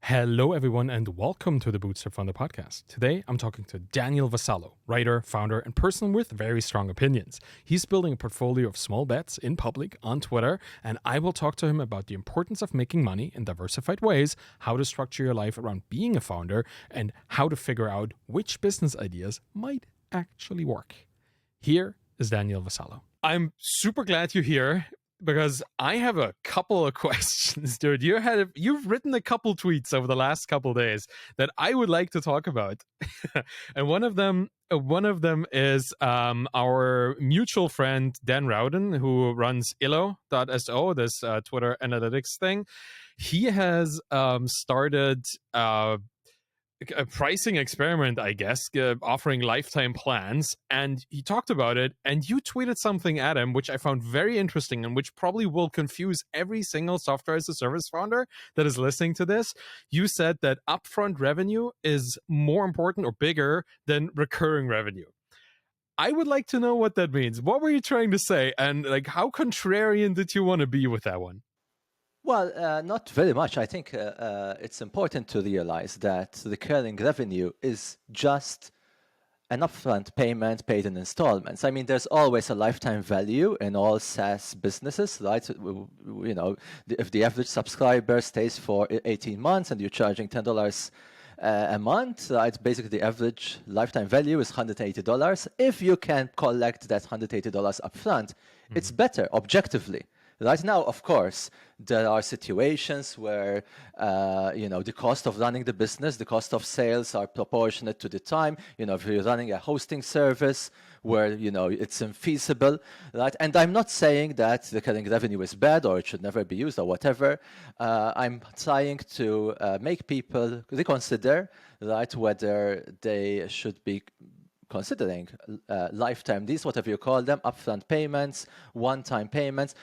Hello, everyone, and welcome to the Bootstrap Founder podcast. Today, I'm talking to Daniel Vassallo, writer, founder, and person with very strong opinions. He's building a portfolio of small bets in public on Twitter, and I will talk to him about the importance of making money in diversified ways, how to structure your life around being a founder, and how to figure out which business ideas might actually work. Here is Daniel Vassallo. I'm super glad you're here, because I have a couple of questions, dude. You've written a couple tweets over the last couple of days that I would like to talk about, and one of them is our mutual friend Dan Rowden, who runs Illo.so, this Twitter analytics thing. He has started a pricing experiment, I guess, offering lifetime plans, and he talked about it, and you tweeted something at him which I found very interesting and which probably will confuse every single software as a service founder that is listening to this. You said that upfront revenue is more important or bigger than recurring revenue. I would like to know what that means. What were you trying to say, and how contrarian did you want to be with that one? Well, not very much. I think it's important to realize that recurring revenue is just an upfront payment paid in installments. I mean, there's always a lifetime value in all SaaS businesses, right? If the average subscriber stays for 18 months and you're charging $10 a month, right? Basically, the average lifetime value is $180. If you can collect that $180 upfront, it's better objectively. Right now, of course, there are situations where, the cost of running the business, the cost of sales are proportionate to the time. If you're running a hosting service where, it's infeasible, right? And I'm not saying that recurring revenue is bad or it should never be used or whatever. I'm trying to make people reconsider, right, whether they should be considering lifetime deals, whatever you call them, upfront payments, one-time payments,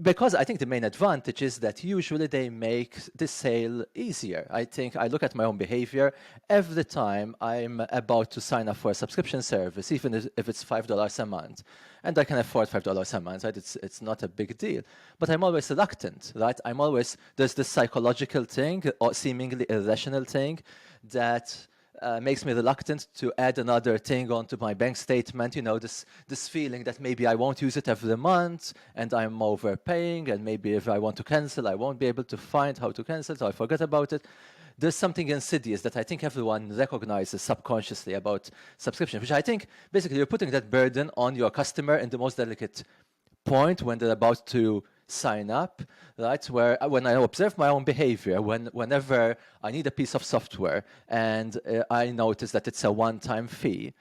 because I think the main advantage is that usually they make the sale easier. I think I look at my own behavior every time I'm about to sign up for a subscription service, even if it's $5 a month, and I can afford $5 a month, right? It's not a big deal, but I'm always reluctant, right? There's this psychological thing, or seemingly irrational thing, that makes me reluctant to add another thing onto my bank statement. This feeling that maybe I won't use it every month and I'm overpaying, and maybe if I want to cancel, I won't be able to find how to cancel, so I forget about it. There's something insidious that I think everyone recognizes subconsciously about subscription, which I think basically you're putting that burden on your customer in the most delicate point when they're about to sign up, right? Where when I observe my own behavior, whenever I need a piece of software and I notice that it's a one-time fee,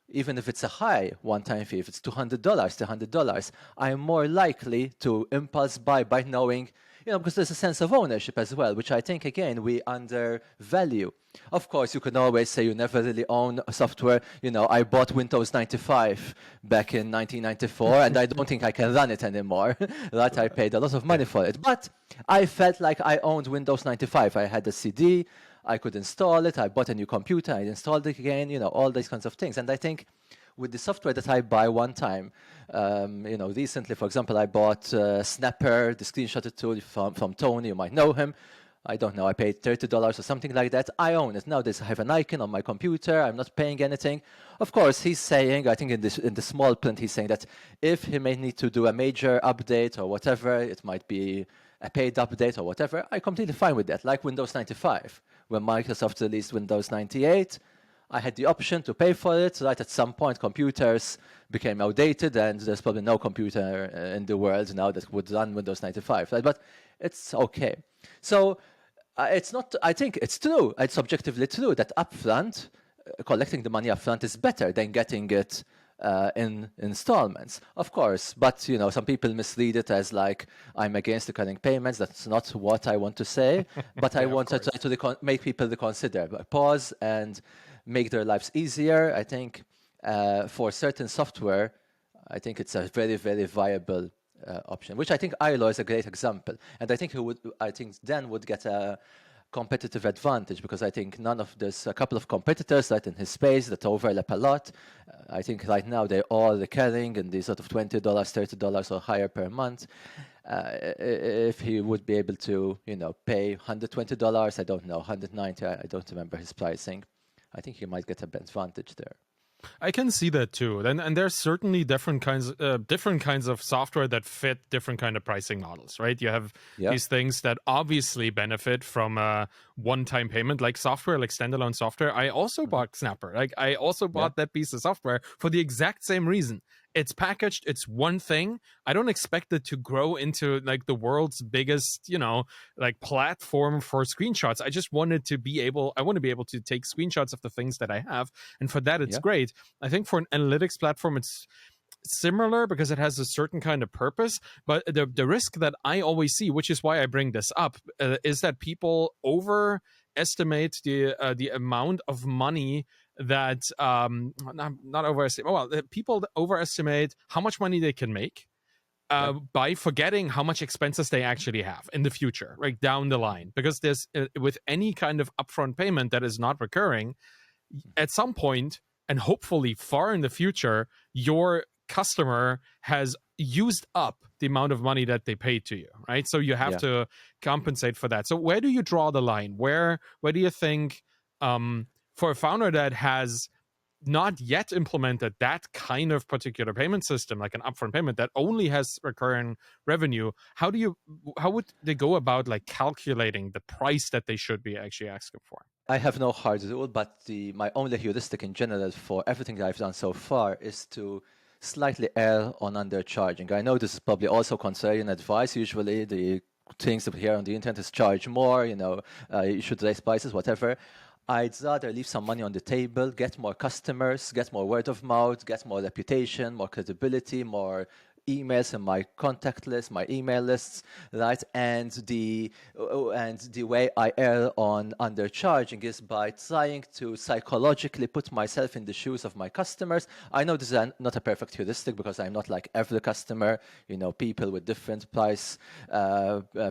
even if it's a high one-time fee, if it's $200, $300, I'm more likely to impulse buy by knowing, because there's a sense of ownership as well, which I think, again, we undervalue. Of course, you can always say you never really own software. I bought Windows 95 back in 1994, and I don't think I can run it anymore. Right? I paid a lot of money for it. But I felt like I owned Windows 95. I had a CD. I could install it. I bought a new computer. I installed it again, all these kinds of things. And I think with the software that I buy one time, recently, for example, I bought Snapper, the screenshot tool from Tony. You might know him. I don't know, I paid $30 or something like that. I own it. Now I have an icon on my computer. I'm not paying anything. Of course, he's saying, I think in the small print, he's saying that if he may need to do a major update or whatever, it might be a paid update or whatever, I'm completely fine with that. Like Windows 95, when Microsoft released Windows 98, I had the option to pay for it. Right at some point, computers became outdated, and there's probably no computer in the world now that would run Windows 95. Right? But it's okay. So it's not. I think it's true. It's objectively true that upfront, collecting the money upfront is better than getting it in installments, of course. But some people misread it as like I'm against recurring payments. That's not what I want to say. But I want to try to make people reconsider, pause, and make their lives easier. I think for certain software, I think it's a very, very viable option, which I think ILO is a great example. And I think Dan would get a competitive advantage, because I think there's a couple of competitors right in his space that overlap a lot. I think right now they're all recurring in the sort of $20, $30 or higher per month. if he would be able to, pay $120, I don't know, 190, I don't remember his pricing. I think he might get an advantage there. I can see that too. And there's certainly different kinds of software that fit different kind of pricing models, right? You have these things that obviously benefit from a one-time payment, like software, like standalone software. I also bought Snapper. Like I also bought that piece of software for the exact same reason. It's packaged, it's one thing. I don't expect it to grow into like the world's biggest, like platform for screenshots. I just wanted to be able to take screenshots of the things that I have. And for that, it's great. I think for an analytics platform, it's similar because it has a certain kind of purpose. But the risk that I always see, which is why I bring this up, is that people overestimate the amount of money that not overestimate. Well, people overestimate how much money they can make. By forgetting how much expenses they actually have in the future, right down the line, because there's with any kind of upfront payment that is not recurring, at some point, and hopefully far in the future, your customer has used up the amount of money that they paid to you, right? So you have to compensate for that. So where do you draw the line? Where do you think, for a founder that has not yet implemented that kind of particular payment system, like an upfront payment that only has recurring revenue, how would they go about like calculating the price that they should be actually asking for? I have no hard rule, but my only heuristic in general for everything that I've done so far is to slightly err on undercharging. I know this is probably also contrarian advice. Usually the things that we hear on the internet is charge more, you should raise prices, whatever. I'd rather leave some money on the table, get more customers, get more word of mouth, get more reputation, more credibility, more emails in my contact list, my email lists, right? And the way I err on undercharging is by trying to psychologically put myself in the shoes of my customers. I know this is not a perfect heuristic because I'm not like every customer, people with different price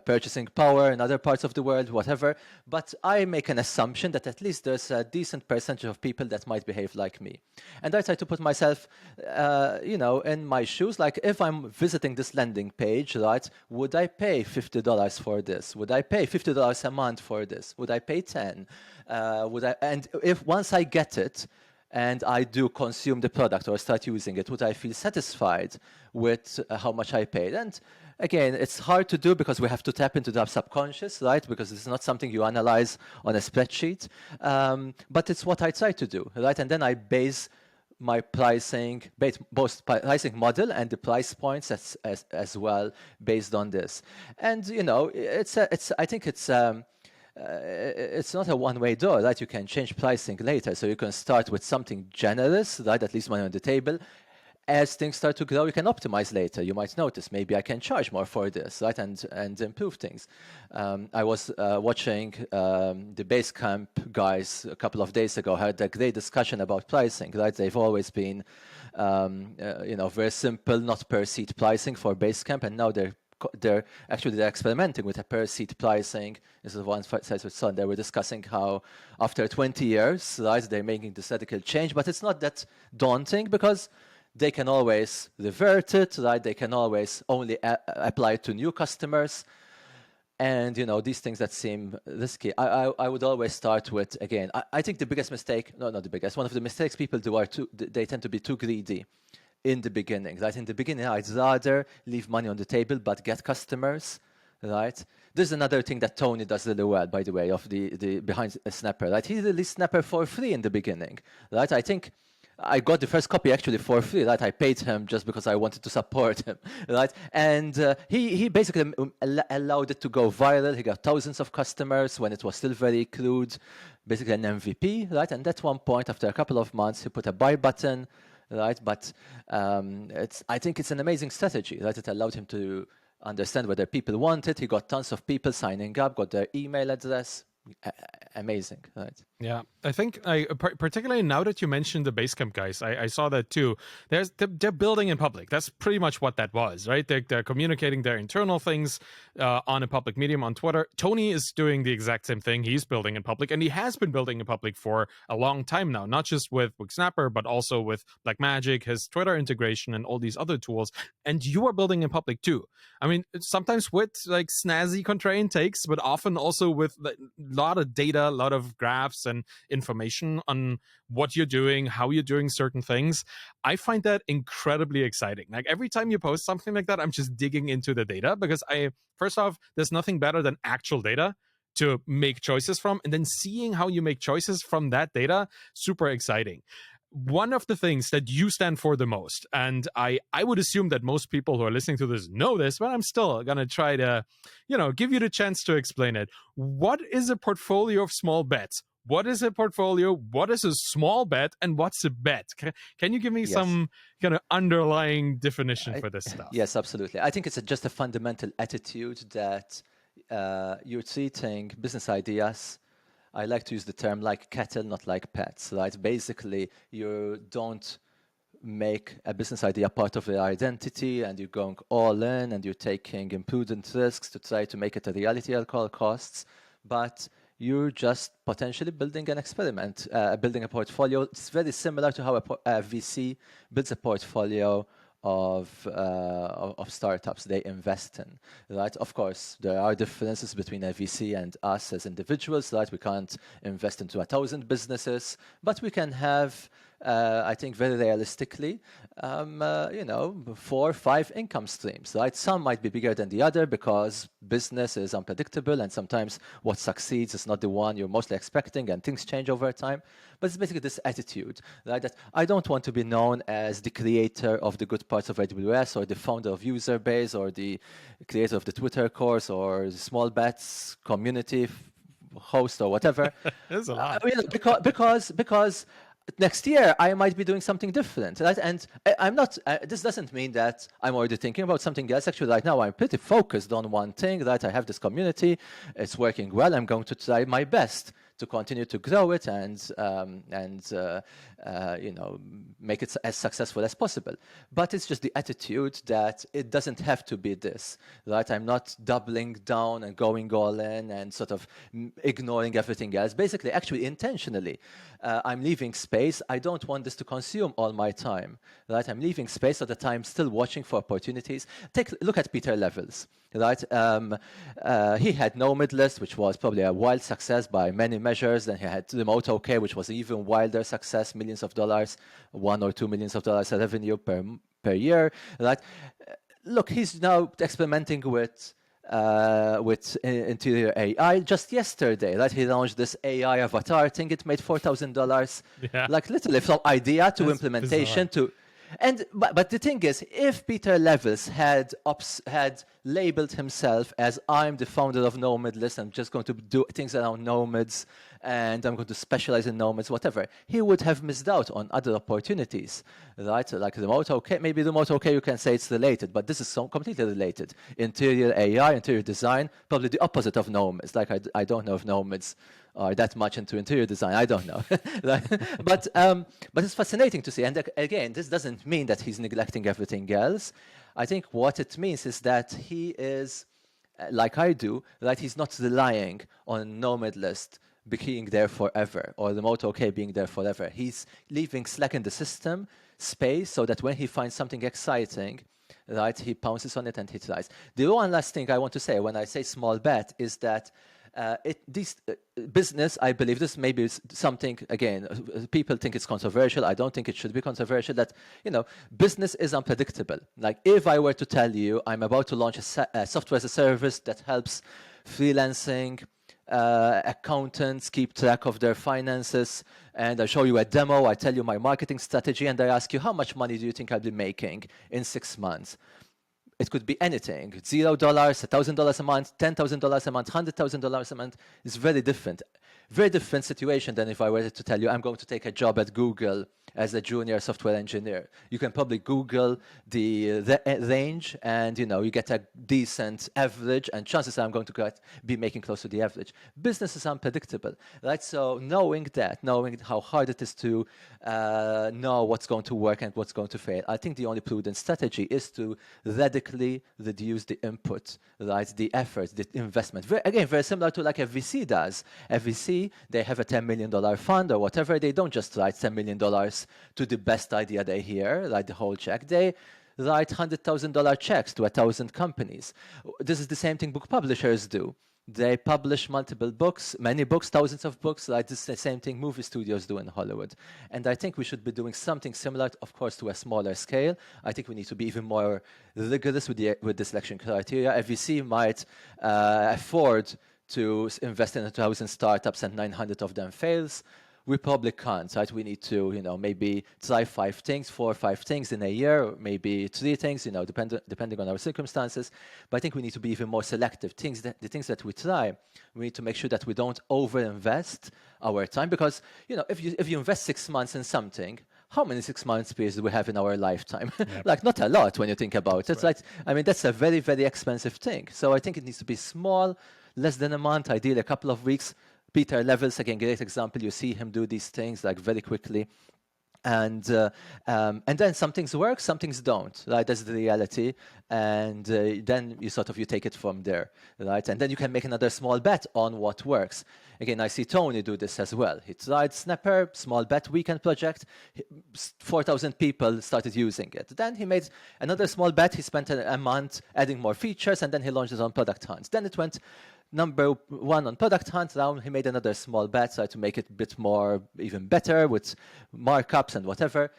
purchasing power in other parts of the world, whatever. But I make an assumption that at least there's a decent percentage of people that might behave like me. And I try to put myself, in my shoes. Like if I'm visiting this landing page, right, would I pay $50 for this? Would I pay $50 a month for this? Would I pay 10? And if once I get it, and I do consume the product or start using it, would I feel satisfied with how much I paid? And again, it's hard to do because we have to tap into the subconscious, right? Because it's not something you analyze on a spreadsheet. But it's what I try to do, right? And then I base my both pricing model and the price points as well based on this. And I think it's not a one-way door, right? You can change pricing later, so you can start with something generous, right? At least money on the table. As things start to grow, you can optimize later. You might notice maybe I can charge more for this, right? And improve things. I was watching the Basecamp guys a couple of days ago, had a great discussion about pricing, right? They've always been, very simple, not per seat pricing for Basecamp, and now they're experimenting with a per seat pricing. This is one size with son. They were discussing how after 20 years, right, they're making this radical change, but it's not that daunting because they can always revert it, right? They can always only apply it to new customers. And, these things that seem risky, I would always start with, again, I think the biggest mistake, no, not the biggest, one of the mistakes people do they tend to be too greedy in the beginning, right? In the beginning, I'd rather leave money on the table, but get customers, right? This is another thing that Tony does really well, by the way, of the behind Snapper, right? He released Snapper for free in the beginning, right? I think I got the first copy actually for free, right? I paid him just because I wanted to support him, right? And he basically allowed it to go viral. He got thousands of customers when it was still very crude, basically an MVP, right? And at one point, after a couple of months, he put a buy button, right? But I think it's an amazing strategy, right? It allowed him to understand whether people want it. He got tons of people signing up, got their email address, amazing, right? Yeah, I think particularly now that you mentioned the Basecamp guys, I saw that too. They're building in public. That's pretty much what that was, right? They're communicating their internal things on a public medium on Twitter. Tony is doing the exact same thing. He's building in public, and he has been building in public for a long time now. Not just with Snapper, but also with Blackmagic, his Twitter integration, and all these other tools. And you are building in public too. I mean, sometimes with like snazzy contrarian takes, but often also with a lot of data, a lot of graphs and information on what you're doing, how you're doing certain things. I find that incredibly exciting. Like every time you post something like that, I'm just digging into the data because first off, there's nothing better than actual data to make choices from, and then seeing how you make choices from that data, super exciting. One of the things that you stand for the most, and I would assume that most people who are listening to this know this, but I'm still gonna try to, give you the chance to explain it. What is a portfolio of small bets? What is a portfolio? What is a small bet? And what's a bet? Can you give me Yes. some kind of underlying definition for this stuff? Yes, absolutely. I think it's just a fundamental attitude that you're treating business ideas. I like to use the term like cattle, not like pets, right? Basically, you don't make a business idea part of your identity and you're going all in and you're taking imprudent risks to try to make it a reality at all costs, but you're just potentially building an experiment, building a portfolio. It's very similar to how a VC builds a portfolio of startups they invest in, right? Of course, there are differences between a VC and us as individuals, right? We can't invest into 1,000 businesses, but we can have, I think very realistically, 4 or 5 income streams, right? Some might be bigger than the other because business is unpredictable and sometimes what succeeds is not the one you're mostly expecting and things change over time. But it's basically this attitude, right? That I don't want to be known as the creator of the good parts of AWS or the founder of Userbase or the creator of the Twitter course or the small bets community host or whatever. There's a lot. Because next year I might be doing something different, right? And I'm not. This doesn't mean that I'm already thinking about something else. Actually, right now I'm pretty focused on one thing. Right, I have this community. It's working well. I'm going to try my best to continue to grow it and make it as successful as possible. But it's just the attitude that it doesn't have to be this, right? I'm not doubling down and going all in and sort of ignoring everything else. Basically, actually, intentionally, I'm leaving space. I don't want this to consume all my time, right? I'm leaving space so that I'm still watching for opportunities. Look at Pieter Levels, right? He had no mid-list, which was probably a wild success by many measures. Then he had Remote OK, which was even wilder success, millions of dollars, $1 or $2 million revenue per year, right? Look, he's now experimenting with interior AI. Just yesterday, right? He launched this AI avatar thing. It made $4,000, like literally from idea to implementation bizarre. but the thing is, if Pieter Levels had labeled himself as I'm the founder of Nomadlist, I'm just going to do things around nomads and I'm going to specialize in nomads, whatever, he would have missed out on other opportunities, right? Like Remote OK, maybe Remote OK you can say it's related, but this is so completely related. Interior AI, interior design, probably the opposite of nomads. Like I don't know if nomads are that much into interior design. I don't know. But it's fascinating to see. And again, this doesn't mean that he's neglecting everything else. I think what it means is that he is, like I do, that he's not relying on Nomadlist being there forever or Remote OK being there forever. He's leaving slack in the system, space, so that when he finds something exciting, right, he pounces on it and he tries. The one last thing I want to say when I say small bet is that business, I believe this may be something, again, people think it's controversial. I don't think it should be controversial, that, business is unpredictable. Like if I were to tell you I'm about to launch a software as a service that helps freelancing accountants keep track of their finances, and I show you a demo, I tell you my marketing strategy, and I ask you how much money do you think I'll be making in 6 months? It could be anything, $0, $1,000 a month, $10,000 a month, $100,000 a month. It's very different. Very different situation than if I were to tell you I'm going to take a job at Google as a junior software engineer. You can probably Google the range, and you get a decent average, and chances are I'm going to be making close to the average. Business is unpredictable, right? So knowing how hard it is to know what's going to work and what's going to fail, I think the only prudent strategy is to radically reduce the input, right? The effort, the investment. Very similar to like a VC does. A VC, they have a $10 million fund or whatever. They don't just write $10 million to the best idea they hear, like the whole check. They write $100,000 checks to 1,000 companies. This is the same thing book publishers do. They publish multiple books, many books, thousands of books. Like this is the same thing movie studios do in Hollywood. And I think we should be doing something similar, of course, to a smaller scale. I think we need to be even more rigorous with the selection criteria. A VC might afford to invest in 1,000 startups and 900 of them fails. We probably can't, right? We need to, maybe try 4 or 5 things in a year, or maybe 3 things, depending on our circumstances. But I think we need to be even more selective. The things that we try, we need to make sure that we don't overinvest our time, because, if you invest 6 months in something, how many 6 months periods do we have in our lifetime? Yep. Like, not a lot when you think about it. That's right. That's a very, very expensive thing. So I think it needs to be small, less than a month, ideally a couple of weeks. Pieter Levels, again, great example. You see him do these things like very quickly. And then some things work, some things don't, right? That's the reality. And then you take it from there, right? And then you can make another small bet on what works. Again, I see Tony do this as well. He tried Snapper, small bet weekend project. 4,000 people started using it. Then he made another small bet. He spent a month adding more features, and then he launched it on Product Hunt. Then it went number 1 on Product Hunt. Now he made another small bet, so to make it a bit more, even better with markups and whatever.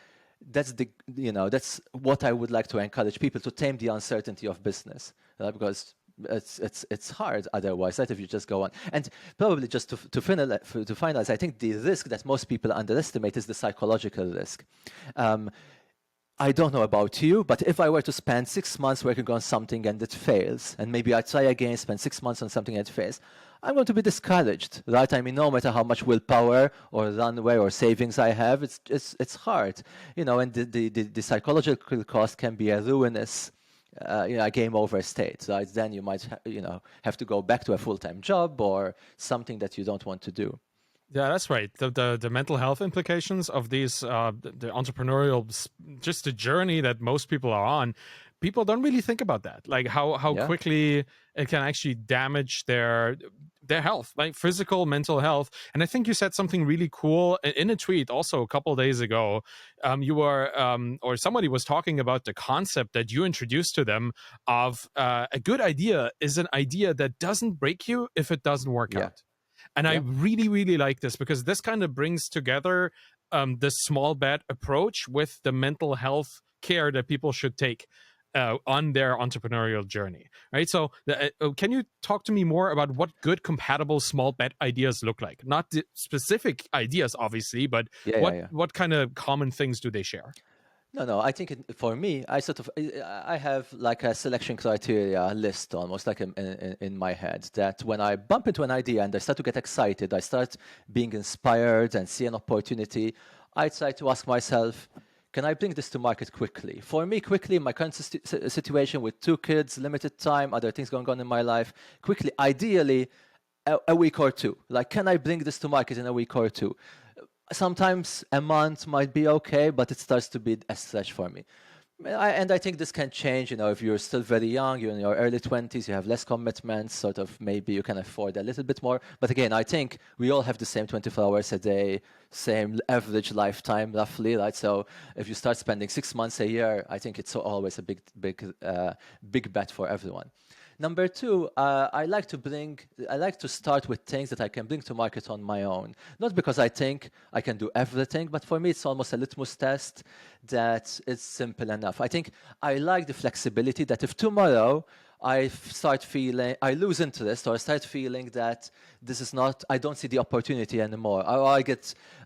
That's that's what I would like to encourage people to tame the uncertainty of business, right? Because it's hard otherwise, right? If you just go on. And probably just to finalize, I think the risk that most people underestimate is the psychological risk. I don't know about you, but if I were to spend 6 months working on something and it fails, and maybe I try again, spend 6 months on something and it fails, I'm going to be discouraged, right? No matter how much willpower or runway or savings I have, it's hard, and the psychological cost can be a ruinous, a game over state, right? Then you might, have to go back to a full-time job or something that you don't want to do. Yeah, that's right. The mental health implications of these, the entrepreneurial, just the journey that most people are on, people don't really think about that. Like how quickly it can actually damage their health, like physical, mental health. And I think you said something really cool in a tweet also a couple of days ago. You were, or somebody was talking about the concept that you introduced to them of a good idea is an idea that doesn't break you if it doesn't work out. And I really, really like this because this kind of brings together this small bet approach with the mental health care that people should take on their entrepreneurial journey, right? So can you talk to me more about what good compatible small bet ideas look like? Not the specific ideas, obviously, but what kind of common things do they share? No. I think for me, I have like a selection criteria list almost like in my head that when I bump into an idea and I start to get excited, I start being inspired and see an opportunity, I try to ask myself, can I bring this to market quickly? For me, quickly, in my current situation with 2 kids, limited time, other things going on in my life, quickly, ideally, a week or 2. Like, can I bring this to market in a week or 2? Sometimes a month might be okay, but it starts to be a stretch for me. And I think this can change, if you're still very young, you're in your early 20s, you have less commitments, maybe you can afford a little bit more. But again, I think we all have the same 24 hours a day, same average lifetime, roughly, right? So if you start spending 6 months a year, I think it's always a big bet for everyone. Number 2, I like to start with things that I can bring to market on my own. Not because I think I can do everything, but for me, it's almost a litmus test that it's simple enough. I think I like the flexibility that if tomorrow I lose interest or I start feeling that I don't see the opportunity anymore, or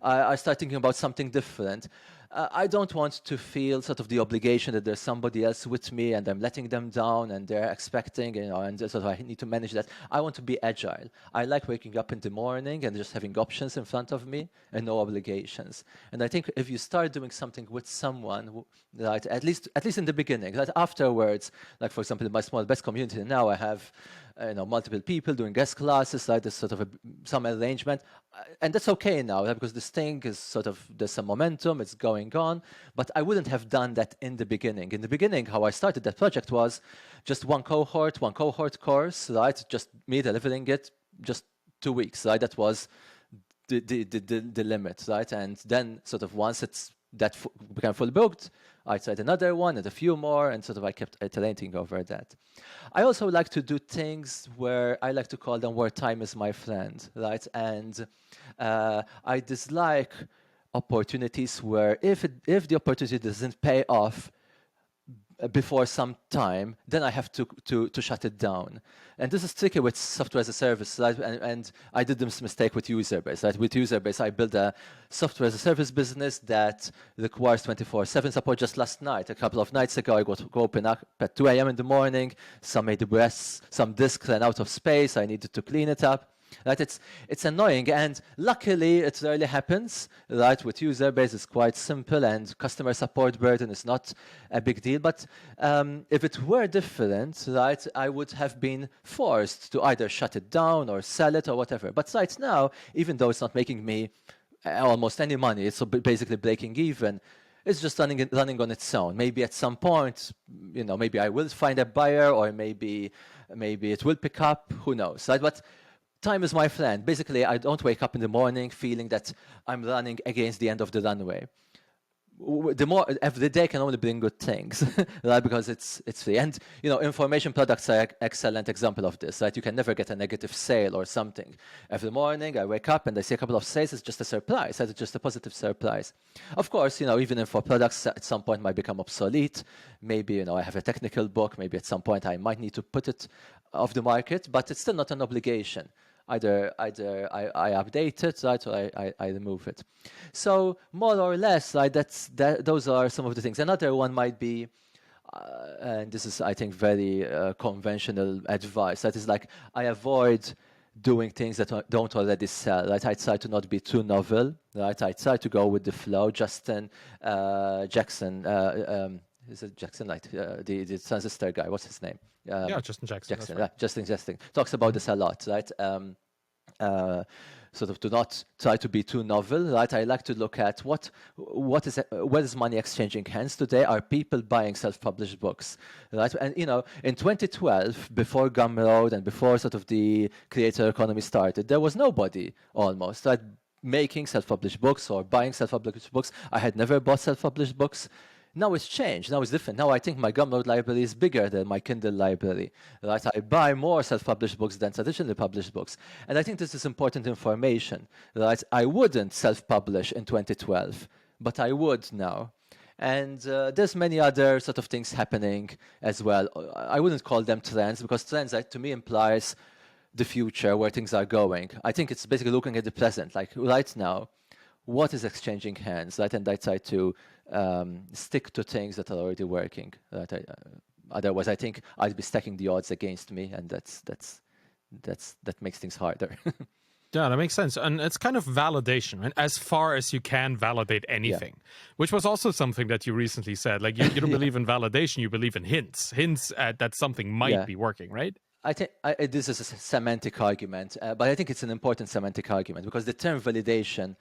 I start thinking about something different, I don't want to feel sort of the obligation that there's somebody else with me and I'm letting them down and they're expecting, and sort of I need to manage that. I want to be agile. I like waking up in the morning and just having options in front of me and no obligations. And I think if you start doing something with someone, right, at least in the beginning, that afterwards, like for example, in my small best community now, I have multiple people doing guest classes, like there's sort of some arrangement, and that's okay now, right, because this thing is sort of, there's some momentum, it's going on, but I wouldn't have done that in the beginning. In the beginning, how I started that project was just one cohort course, right, just me delivering it, just 2 weeks, right, that was the limit, right, and then sort of once that became full booked, I tried another one and a few more, and sort of I kept iterating over that. I also like to do things where I like to call them where time is my friend, right? And I dislike opportunities where if the opportunity doesn't pay off before some time, then I have to shut it down. And this is tricky with software as a service, right? And I did this mistake with Userbase, right? With Userbase, I built a software as a service business that requires 24/7 support. Just last night, a couple of nights ago, I got open up at 2 a.m. in the morning. Some AWS, some disk ran out of space. I needed to clean it up. Right, it's annoying, and luckily it rarely happens. Right, with Userbase it's quite simple, and customer support burden is not a big deal. But if it were different, right, I would have been forced to either shut it down or sell it or whatever. But right now, even though it's not making me almost any money, it's basically breaking even. It's just running on its own. Maybe at some point, maybe I will find a buyer, or maybe it will pick up. Who knows? Right, but time is my friend. Basically, I don't wake up in the morning feeling that I'm running against the end of the runway. Every day can only bring good things, right? Because it's free. And information products are an excellent example of this, right? You can never get a negative sale or something. Every morning I wake up and I see a couple of sales. It's just a surprise. It's just a positive surprise. Of course, even info products at some point might become obsolete. Maybe I have a technical book. Maybe at some point I might need to put it off the market, but it's still not an obligation. Either I update it, right, or I remove it. So more or less, right, those are some of the things. Another one might be, and this is, I think, very conventional advice. That is like, I avoid doing things that don't already sell, right? I try to not be too novel, right? I try to go with the flow. Justin Jackson, is it Jackson, like the transistor guy? What's his name? Yeah, Justin Jackson. Right. Justin talks about this a lot, right? Sort of, do not try to be too novel, right? I like to look at what is money exchanging hands today? Are people buying self-published books, right? And in 2012, before Gumroad and before sort of the creator economy started, there was nobody almost, right, making self-published books or buying self-published books. I had never bought self-published books. Now it's changed. Now it's different. Now I think my Gumroad library is bigger than my Kindle library. Right? I buy more self-published books than traditionally published books. And I think this is important information. Right? I wouldn't self-publish in 2012, but I would now. And there's many other sort of things happening as well. I wouldn't call them trends, because trends, to me, implies the future, where things are going. I think it's basically looking at the present, like right now, what is exchanging hands, right? And I try to stick to things that are already working. Right? Otherwise, I think I'd be stacking the odds against me, and that makes things harder. Yeah, that makes sense. And it's kind of validation, right? As far as you can validate anything, which was also something that you recently said. Like, you don't believe in validation, you believe in hints that something might be working, right? I think this is a semantic argument, but I think it's an important semantic argument, because the term validation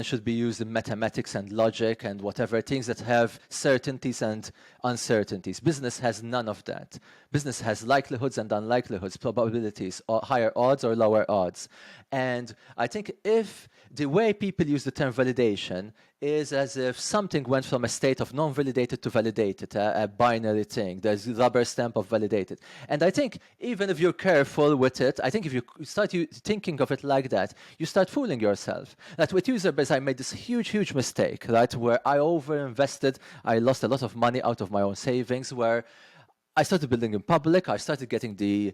should be used in mathematics and logic and whatever, things that have certainties and uncertainties. Business has none of that. Business has likelihoods and unlikelihoods, probabilities, or higher odds or lower odds. And I think if the way people use the term validation is as if something went from a state of non-validated to validated, a binary thing. There's a rubber stamp of validated. And I think even if you're careful with it, I think if you start thinking of it like that, you start fooling yourself. That with Userbase, I made this huge mistake, right? Where I overinvested. I lost a lot of money out of my own savings, where I started building in public. I started getting the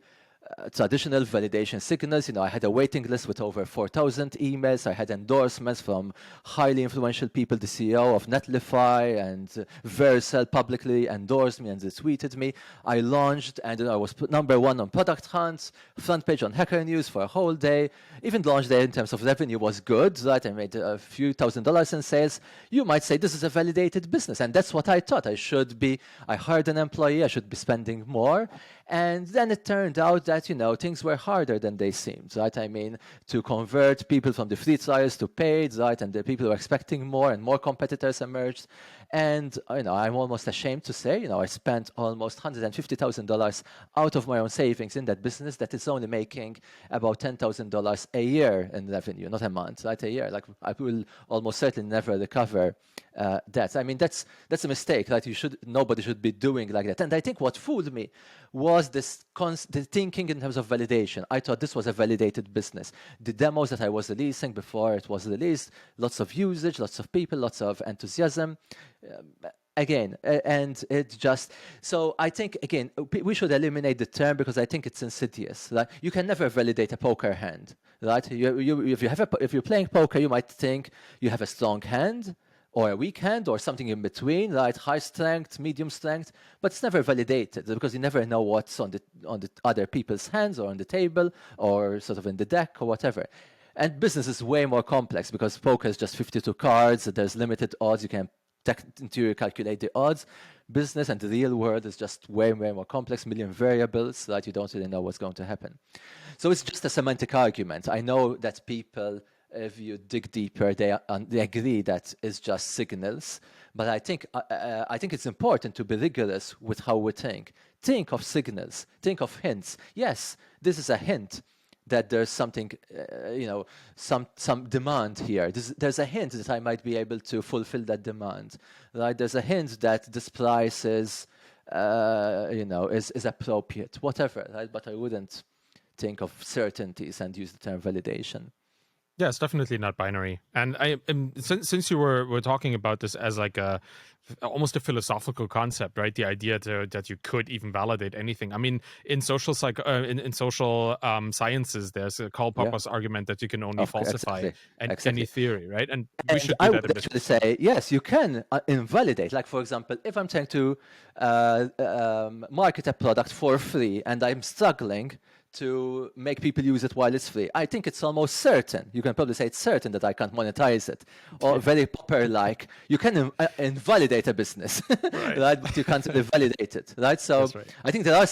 traditional validation signals. I had a waiting list with over 4,000 emails. I had endorsements from highly influential people. The CEO of Netlify and Vercel publicly endorsed me and they tweeted me. I launched and I was number one on Product Hunt, front page on Hacker News for a whole day. Even launch day in terms of revenue was good, right? I made a few $1,000s in sales. You might say this is a validated business, and that's what I thought. I hired an employee, I should be spending more. And then it turned out that, things were harder than they seemed, right? I mean, to convert people from the free trials to paid, right? And the people were expecting more and more competitors emerged. And, I'm almost ashamed to say, I spent almost $150,000 out of my own savings in that business that is only making about $10,000 a year in revenue, not a month, right? A year. Like, I will almost certainly never recover that. I mean, that's a mistake, right? Nobody should be doing like that. And I think what fooled me was the thinking in terms of validation. I thought this was a validated business. The demos that I was releasing before it was released, lots of usage, lots of people, lots of enthusiasm. And it just, so I think, again, we should eliminate the term because I think it's insidious. Right? You can never validate a poker hand, right? If you're playing poker, you might think you have a strong hand, or a weak hand, or something in between, right? High strength, medium strength, but it's never validated because you never know what's on the other people's hands or on the table or sort of in the deck or whatever. And business is way more complex because poker is just 52 cards. There's limited odds. You can interior calculate the odds. Business and the real world is just way more complex, million variables that you don't really know what's going to happen. So it's just a semantic argument. I know that people, if you dig deeper, they agree that it's just signals. But I think it's important to be rigorous with how we think. Think of signals. Think of hints. Yes, this is a hint that there's something, some demand here. There's a hint that I might be able to fulfill that demand, right? There's a hint that this price is appropriate, whatever, right? But I wouldn't think of certainties and use the term validation. Yeah, it's definitely not binary. And since you were talking about this as like almost a philosophical concept, right? The idea that you could even validate anything. I mean, in social sciences, there's a Karl Popper's argument that you can only falsify any theory, right? And we should do I that would actually say, yes, you can invalidate. Like, for example, if I'm trying to market a product for free and I'm struggling to make people use it while it's free, I think it's almost certain. You can probably say it's certain that I can't monetize it. Or very Popper-like, you can invalidate a business, right? But you can't really validate it, right? So I think there are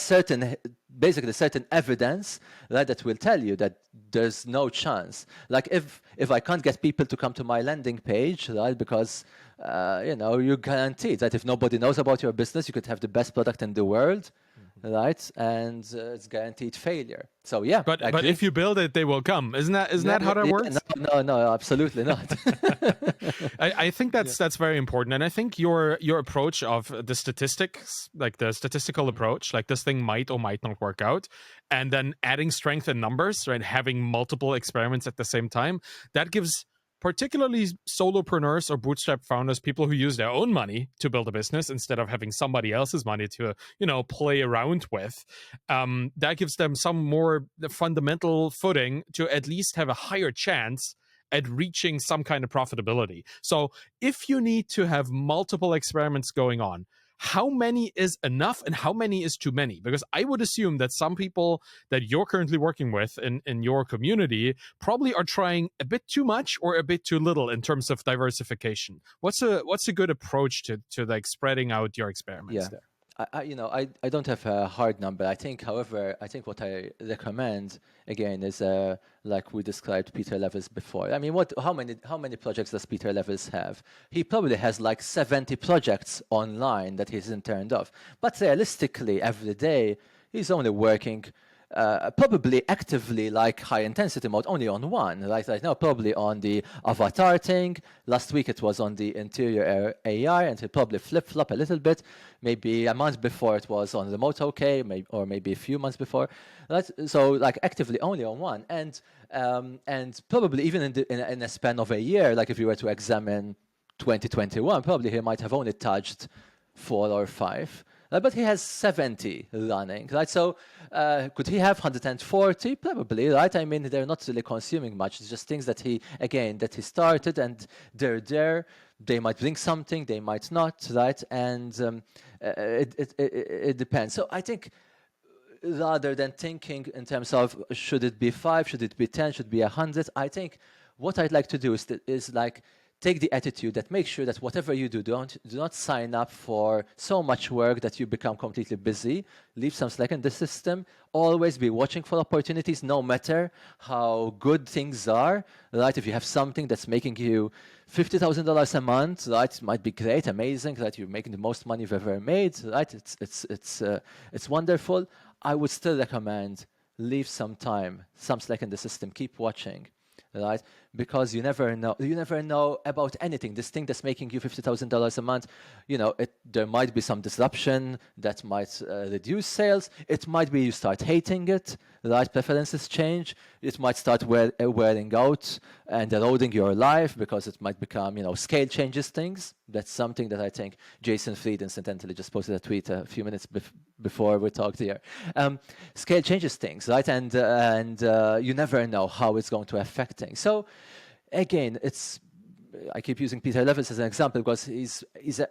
basically certain evidence, right, that will tell you that there's no chance. Like if I can't get people to come to my landing page, right, because you're guaranteed that if nobody knows about your business, you could have the best product in the world, right? And it's guaranteed failure. So yeah, but if you build it, they will come. Isn't that how that works? No, absolutely not. I think that's very important, and I think your approach of the statistics, like the statistical approach, like this thing might or might not work out, and then adding strength in numbers, right? Having multiple experiments at the same time, that gives particularly solopreneurs or bootstrap founders, people who use their own money to build a business instead of having somebody else's money to, play around with. That gives them some more fundamental footing to at least have a higher chance at reaching some kind of profitability. So if you need to have multiple experiments going on, how many is enough and how many is too many? Because I would assume that some people that you're currently working with in your community probably are trying a bit too much or a bit too little in terms of diversification. What's a good approach to like spreading out your experiments there? I don't have a hard number. However, what I recommend again is like we described Pieter Levels before. I mean, how many projects does Pieter Levels have? He probably has like 70 projects online that he's turned off. But realistically, every day he's only working. Probably actively, like high intensity mode, only on one. Right now, probably on the avatar thing. Last week it was on the interior AI, and it probably flip-flop a little bit. Maybe a month before it was on remote OK, or maybe a few months before. Right? So like actively only on one, and probably even in a span of a year, like if you were to examine 2021, probably he might have only touched 4 or 5. But he has 70 running, right? So could he have 140? Probably, right? I mean, they're not really consuming much. It's just things that he started, and they're there. They might bring something, they might not, right? And it depends. So I think rather than thinking in terms of should it be 5, should it be 10, should it be 100, I think what I'd like to do is like take the attitude that make sure that whatever you do not sign up for so much work that you become completely busy. Leave some slack in the system. Always be watching for opportunities, no matter how good things are, right? If you have something that's making you $50,000 a month, right? It might be great, amazing, right? You're making the most money you've ever made, right? It's wonderful. I would still recommend leave some time, some slack in the system, keep watching, right? Because you never know about anything. This thing that's making you $50,000 a month, there might be some disruption that might reduce sales. It might be you start hating it, right? Preferences change. It might start wearing out and eroding your life because it might become, scale changes things. That's something that I think Jason Fried incidentally just posted a tweet a few minutes before we talked here. Scale changes things, right? And you never know how it's going to affect things. So again, I keep using Pieter Levels as an example because he's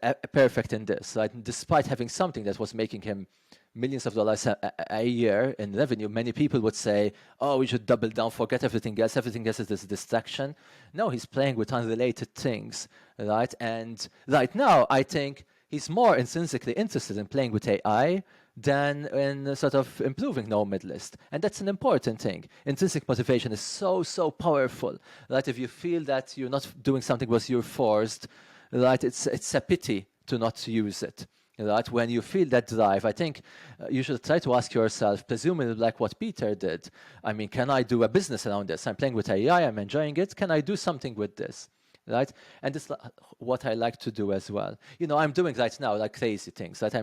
a perfect in this, right? Despite having something that was making him millions of dollars a year in revenue, many people would say, oh, we should double down, forget everything else. Everything else is this distraction. No, he's playing with unrelated things, right? And right now, I think he's more intrinsically interested in playing with AI than in sort of improving no mid list. And that's an important thing. Intrinsic motivation is so powerful, right? If you feel that you're not doing something because you're forced, right? It's a pity to not use it. Right? When you feel that drive, I think you should try to ask yourself, presumably like what Peter did, I mean, can I do a business around this? I'm playing with AI, I'm enjoying it. Can I do something with this? Right? And this is what I like to do as well. I'm doing right now like crazy things. Right?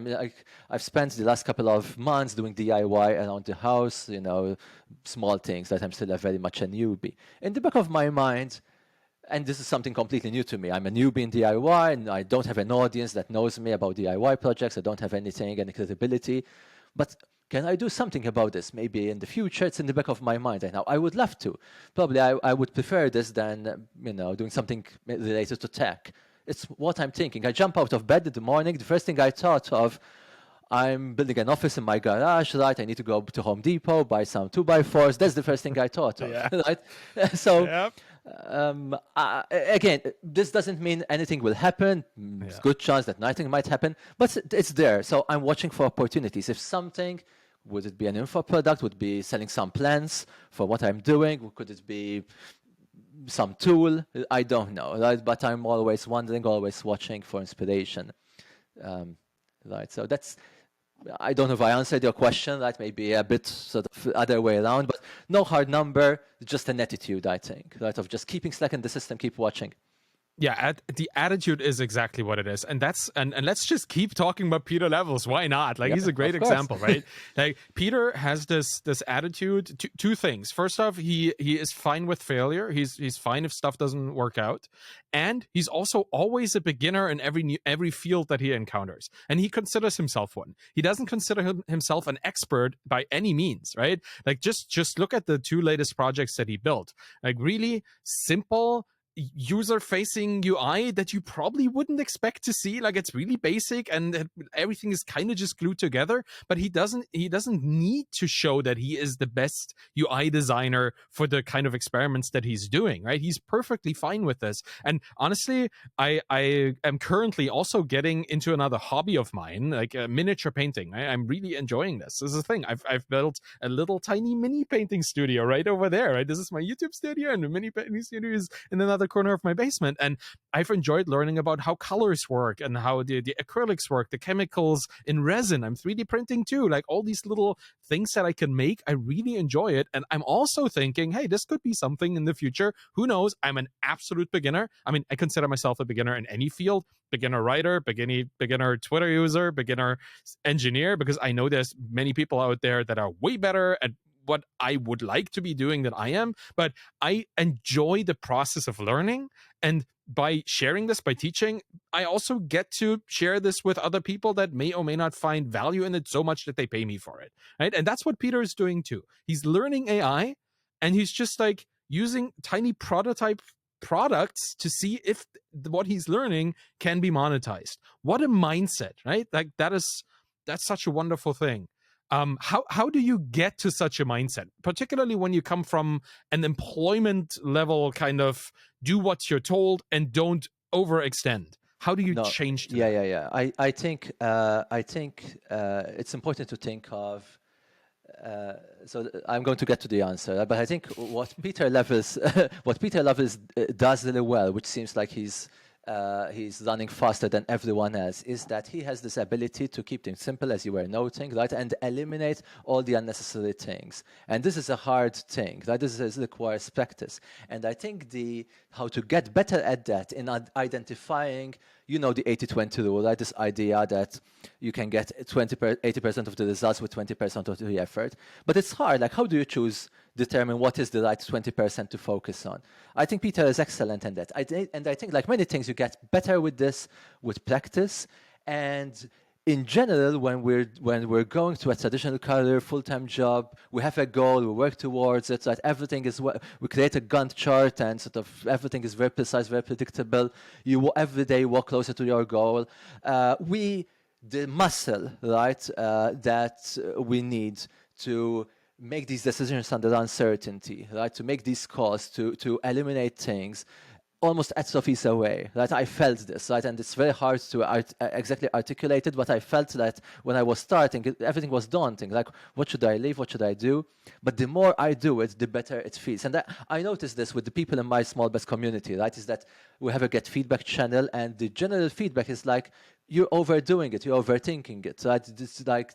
I've spent the last couple of months doing DIY around the house, small things that I'm still very much a newbie. In the back of my mind, and this is something completely new to me. I'm a newbie in DIY, and I don't have an audience that knows me about DIY projects. I don't have any credibility. But can I do something about this? Maybe in the future, it's in the back of my mind right now. I would love to. Probably I would prefer this than, doing something related to tech. It's what I'm thinking. I jump out of bed in the morning. The first thing I thought of, I'm building an office in my garage, right? I need to go to Home Depot, buy some 2x4s. That's the first thing I thought of, right? So, Yep. Again, this doesn't mean anything will happen. There's a good chance that nothing might happen, but it's there. So I'm watching for opportunities. If something, would it be an info product? Would it be selling some plans for what I'm doing? Could it be some tool? I don't know, right? But I'm always wondering, always watching for inspiration, right? So I don't know if I answered your question, right? Maybe a bit sort of other way around, but no hard number, just an attitude, I think, right? Of just keeping slack in the system, keep watching. Yeah, the attitude is exactly what it is, and that's and let's just keep talking about Pieter Levels. Why not? Like, he's a great example, right? Like, Peter has this attitude. Two things. First off, he is fine with failure. He's fine if stuff doesn't work out, and he's also always a beginner in every field that he encounters, and he considers himself one. He doesn't consider himself an expert by any means, right? Like, just look at the 2 latest projects that he built. Like, really simple, user-facing UI that you probably wouldn't expect to see. Like, it's really basic and everything is kind of just glued together, but he doesn't need to show that he is the best UI designer for the kind of experiments that he's doing, right? He's perfectly fine with this. And honestly, I am currently also getting into another hobby of mine, like miniature painting. I'm really enjoying this. This is the thing. I've built a little tiny mini painting studio right over there, right? This is my YouTube studio, and the mini painting studio is in another corner of my basement, and I've enjoyed learning about how colors work and how the acrylics work, the chemicals in resin. I'm 3D printing too, like all these little things that I can make. I really enjoy it, and I'm also thinking, hey, this could be something in the future. Who knows? I'm an absolute beginner. I mean, I consider myself a beginner in any field: beginner writer, beginner Twitter user, beginner engineer, because I know there's many people out there that are way better at what I would like to be doing that I am, but I enjoy the process of learning. And by sharing this, by teaching, I also get to share this with other people that may or may not find value in it so much that they pay me for it. Right. And that's what Peter is doing too. He's learning AI, and he's just like using tiny prototype products to see if what he's learning can be monetized. What a mindset, right? Like that's such a wonderful thing. How do you get to such a mindset, particularly when you come from an employment level kind of do what you're told and don't overextend? How do you No, change to yeah, that? yeah, yeah. I think it's important to think of. I'm going to get to the answer, but I think what Pieter Levels, what Pieter Levels does really well, which seems like he's running faster than everyone else, is that he has this ability to keep things simple, as you were noting, right, and eliminate all the unnecessary things. And this is a hard thing, right? This requires practice. And I think how to get better at that in identifying, the 80-20 rule, right? This idea that you can get 80% of the results with 20% of the effort. But it's hard. Like, how do you determine what is the right 20% to focus on? I think Peter is excellent in that. I think, like many things, you get better with this with practice. And in general, when we're going to a traditional career, full-time job, we have a goal, we work towards it. Right? Everything is we create a Gantt chart, and sort of everything is very precise, very predictable. You every day walk closer to your goal. The muscle, right, that we need to make these decisions under uncertainty, right, to make these calls, to eliminate things, almost atrophies away, right? I felt this, right? And it's very hard to exactly articulate it, but I felt that when I was starting, everything was daunting. Like, what should I leave? What should I do? But the more I do it, the better it feels. And I noticed this with the people in my small bets community, right? Is that we have a get feedback channel, and the general feedback is like, you're overdoing it, you're overthinking it, right? This is like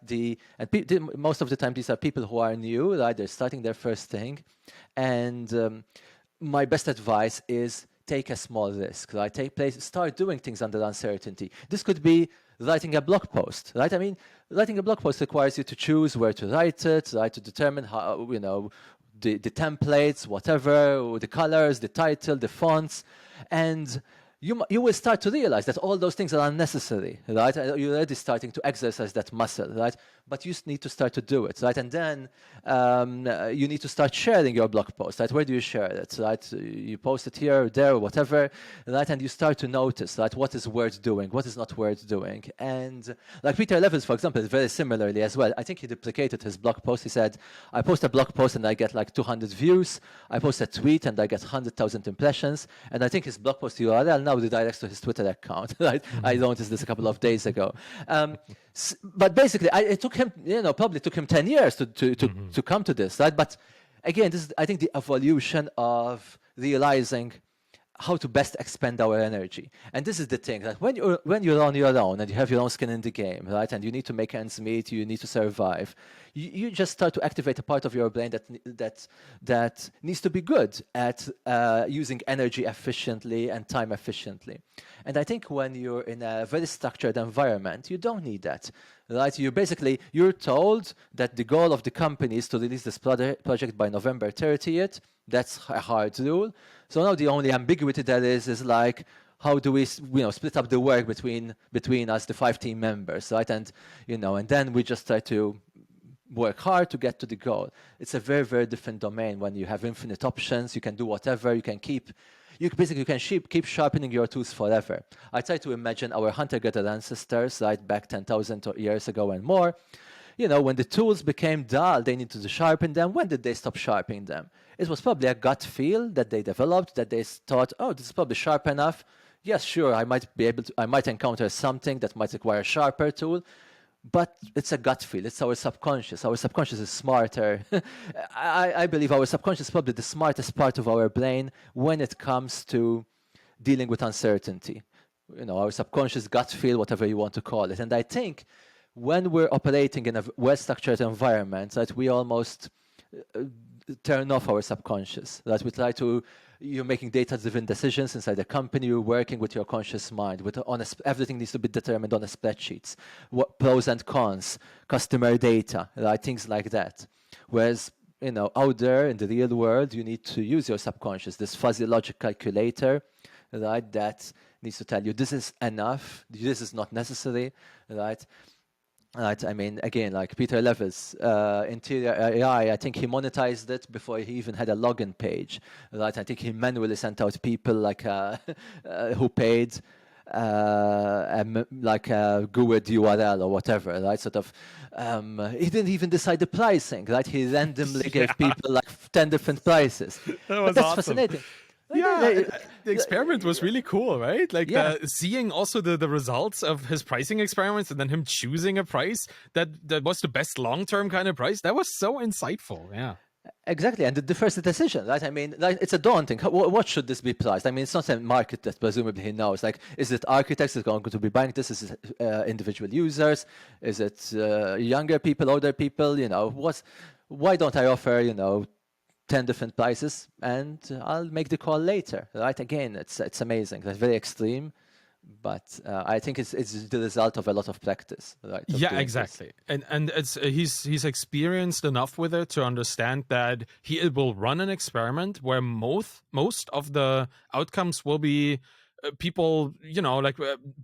most of the time, these are people who are new, right? They're starting their first thing. And my best advice is take a small risk, right? Start doing things under uncertainty. This could be writing a blog post, right? I mean, writing a blog post requires you to choose where to write it, right? To determine how, the templates, whatever, the colors, the title, the fonts, and you will start to realize that all those things are unnecessary, right? You're already starting to exercise that muscle, right? But you need to start to do it, right? And then you need to start sharing your blog post, right? Where do you share it, right? You post it here, there, whatever, right? And you start to notice, right, what is worth doing, what is not worth doing. And like Pieter Levels, for example, very similarly as well. I think he duplicated his blog post. He said, I post a blog post and I get like 200 views. I post a tweet and I get 100,000 impressions. And I think his blog post URL now redirects to his Twitter account, right? I noticed this a couple of days ago. But basically, it took him, probably took him 10 years to come to this, right? But again, this is, I think, the evolution of realizing how to best expend our energy. And this is the thing, that when you're on your own and you have your own skin in the game, right, and you need to make ends meet, you need to survive, you just start to activate a part of your brain that needs to be good at using energy efficiently and time efficiently. And I think when you're in a very structured environment, you don't need that, right? You're told that the goal of the company is to release this project by November 30th. That's a hard rule. So now the only ambiguity there is like, how do we, split up the work between us, the 5 team members, right? And, and then we just try to work hard to get to the goal. It's a very, very different domain when you have infinite options. You can do whatever. You can keep sharpening your tools forever. I try to imagine our hunter-gatherer ancestors, right, back 10,000 years ago and more. When the tools became dull, they needed to sharpen them. When did they stop sharpening them? It was probably a gut feel that they developed, that they thought, oh, this is probably sharp enough. Yes, sure, I might encounter something that might require a sharper tool, but it's a gut feel. It's our subconscious. Our subconscious is smarter. I believe our subconscious is probably the smartest part of our brain when it comes to dealing with uncertainty. Our subconscious gut feel, whatever you want to call it. And I think when we're operating in a well-structured environment, that we almost turn off our subconscious, that we try to, you're making data-driven decisions inside the company, you're working with your conscious mind, everything needs to be determined on a spreadsheet, what pros and cons, customer data, right, things like that. Whereas out there in the real world, you need to use your subconscious, this fuzzy logic calculator, right? That needs to tell you this is enough, this is not necessary, right? Right. I mean, again, like Pieter Levels, Interior AI, I think he monetized it before he even had a login page, right? I think he manually sent out people like who paid like a GUID URL or whatever, right? Sort of, he didn't even decide the pricing, right? He randomly Yeah, gave people like 10 different prices. that But was that's awesome. fascinating. Yeah, and, the experiment was really cool, right? Like Yeah, the seeing also the results of his pricing experiments and then him choosing a price that was the best long-term kind of price. That was so insightful. Yeah. exactly, and it differs the decision, right? I mean, like, it's a daunting. What should this be priced? I mean, it's not a market that presumably he knows. Like, is it architects that are going to be buying this? Is it individual users? Is it younger people, older people? Why don't I offer 10 different prices and I'll make the call later, right? Again, it's amazing. That's very extreme, but I think it's the result of a lot of practice, right? Of Yeah, doing this. exactly. And it's he's experienced enough with it to understand that he will run an experiment where most of the outcomes will be people,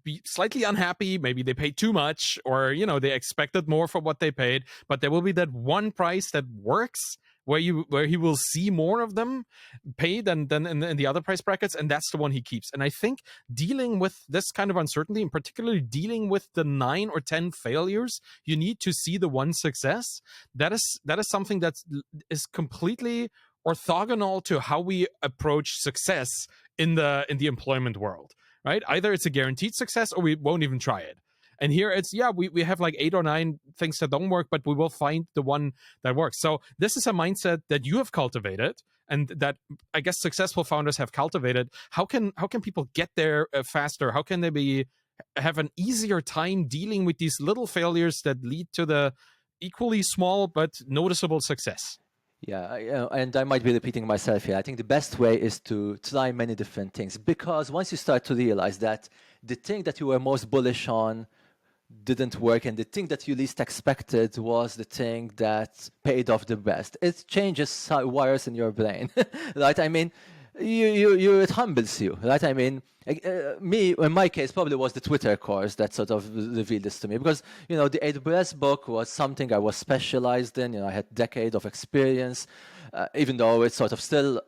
be slightly unhappy, maybe they paid too much or they expected more for what they paid, but there will be that one price that works where he will see more of them pay than in the other price brackets, and that's the one he keeps. And I think dealing with this kind of uncertainty, and particularly dealing with the 9 or 10 failures, you need to see the one success. That is something that is completely orthogonal to how we approach success in the employment world, right? Either it's a guaranteed success or we won't even try it. And here it's, yeah, we have like 8 or 9 things that don't work, but we will find the one that works. So this is a mindset that you have cultivated and that I guess successful founders have cultivated. How can people get there faster? How can they have an easier time dealing with these little failures that lead to the equally small but noticeable success? Yeah, and I might be repeating myself here. I think the best way is to try many different things, because once you start to realize that the thing that you were most bullish on didn't work and the thing that you least expected was the thing that paid off the best, it changes wires in your brain, right? I mean, it humbles you, right? I mean, me, in my case, probably was the Twitter course that sort of revealed this to me, because the AWS book was something I was specialized in. I had decades of experience, even though it sort of still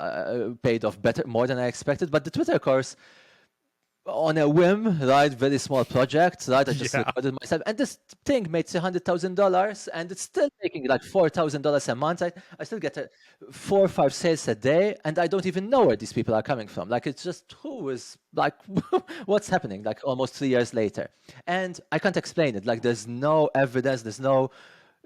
paid off better, more than I expected. But the Twitter course, on a whim, right? Very small project, right? I just Yeah. recorded myself, and this thing made $100,000, and it's still making like $4,000 a month. I still get 4 or 5 sales a day, and I don't even know where these people are coming from. Like, it's just who is like, what's happening? Like almost 3 years later, and I can't explain it. Like, there's no evidence. There's no